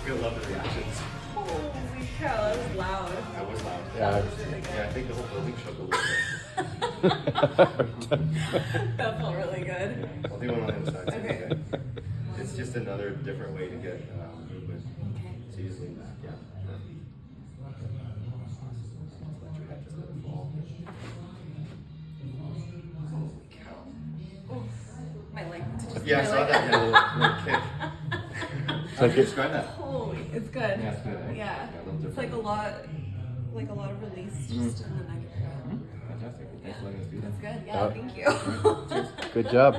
You'll love the reactions. Holy cow, that was loud. That was loud. That was really good. Yeah, I think the whole building shook a little bit. That felt really good. I'll do one on the other side too. Okay. Okay. It's just another different way to get movement. So usually, yeah. Let your head just let it fall. Holy cow. Oof. My leg. Yeah, I saw that little kick. How would you describe that? Holy, it's good. Yeah, it's good. Eh? Yeah. A little It's like different. a lot of release just in the neck area. Fantastic. Thanks for letting us do that. That's good. Yeah, Oh. thank you. Good job.